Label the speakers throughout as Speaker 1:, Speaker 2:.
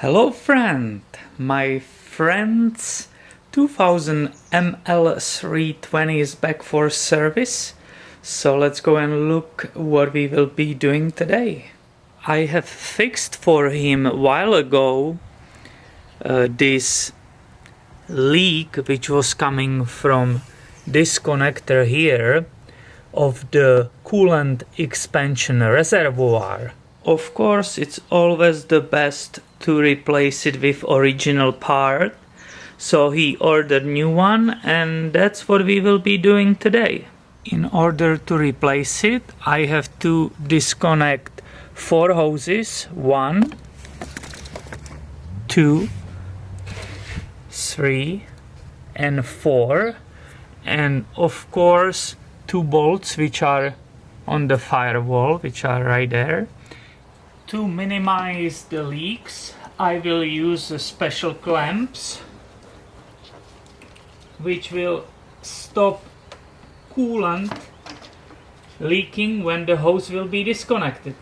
Speaker 1: Hello friend, my friend's 2000 ML320 is back for service, so let's go and look what we will be doing today. I have fixed for him a while ago this leak which was coming from this connector here of the coolant expansion reservoir. Of course, it's always the best to replace it with original part, so he ordered new one, and that's what we will be doing today. In order to replace it, I have to disconnect 4 hoses, 1, 2, 3 and 4, and of course 2 bolts which are on the firewall, which are right there. To minimize the leaks, I will use special clamps which will stop coolant leaking when the hose will be disconnected.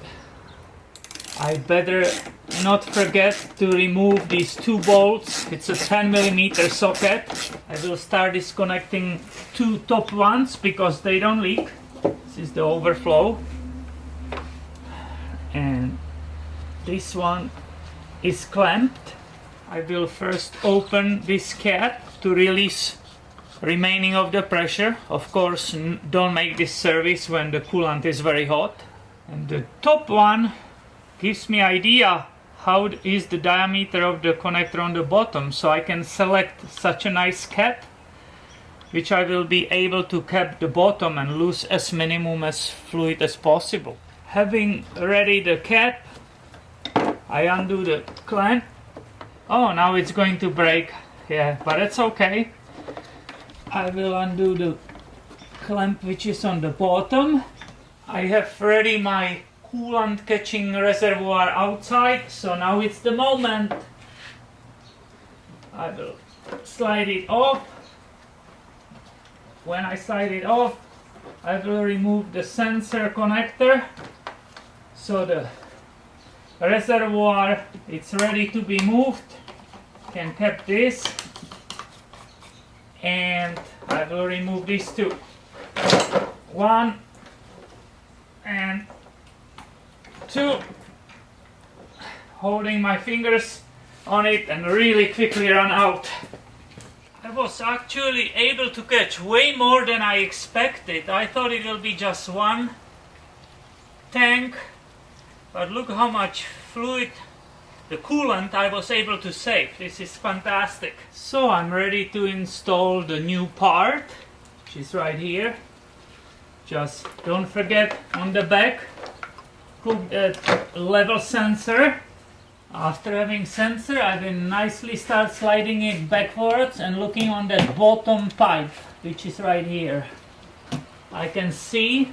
Speaker 1: I better not forget to remove these 2 bolts. It's a 10mm socket. I will start disconnecting 2 top ones because they don't leak. This is the overflow. And this one is clamped. I will first open this cap to release remaining of the pressure. Of course, don't make this service when the coolant is very hot. And the top one gives me idea how is the diameter of the connector on the bottom, so I can select such a nice cap which I will be able to cap the bottom and lose as minimum as fluid as possible. Having ready the cap, I undo the clamp. Oh, now it's going to break. Yeah, but it's okay. I will undo the clamp which is on the bottom. I have ready my coolant catching reservoir outside, so now it's the moment. I will slide it off. When I slide it off, I will remove the sensor connector, so the reservoir it's ready to be moved. Can cap this, and I will remove these 2. 1 and 2, holding my fingers on it and really quickly run out. I was actually able to catch way more than I expected. I thought it will be just 1 tank, but look how much fluid, the coolant, I was able to save. This is fantastic. So I'm ready to install the new part, which is right here. Just don't forget on the back, hook that level sensor. After having sensor, I will nicely start sliding it backwards and looking on that bottom pipe, which is right here. I can see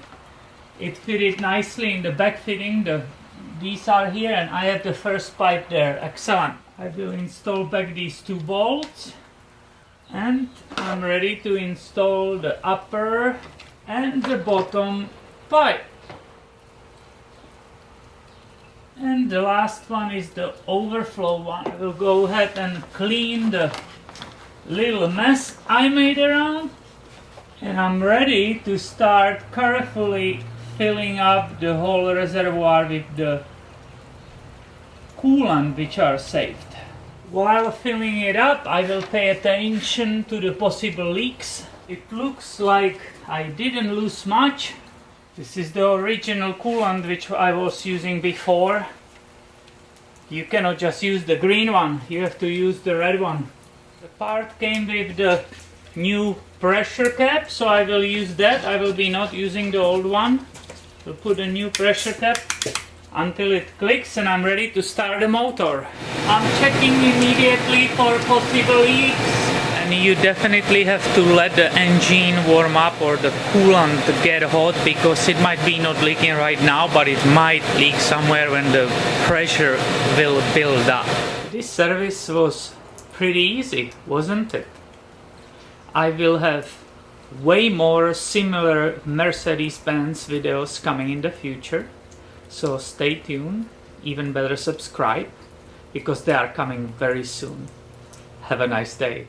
Speaker 1: it fitted nicely in the back fitting. These are here, and I have the first pipe there. Excellent. I will install back these 2 bolts, and I'm ready to install the upper and the bottom pipe. And the last one is the overflow one. I will go ahead and clean the little mess I made around, and I'm ready to start carefully filling up the whole reservoir with the coolant which are saved. While filling it up, I will pay attention to the possible leaks. It looks like I didn't lose much. This is the original coolant which I was using before. You cannot just use the green one, you have to use the red one. The part came with the new pressure cap, so I will use that. I will be not using the old one. We'll put a new pressure cap until it clicks, and I'm ready to start the motor. I'm checking immediately for possible leaks. And you definitely have to let the engine warm up or the coolant get hot, because it might be not leaking right now, but it might leak somewhere when the pressure will build up. This service was pretty easy, wasn't it? I will have way more similar Mercedes-Benz videos coming in the future, so stay tuned. Even better, subscribe. because they are coming very soon. Have a nice day.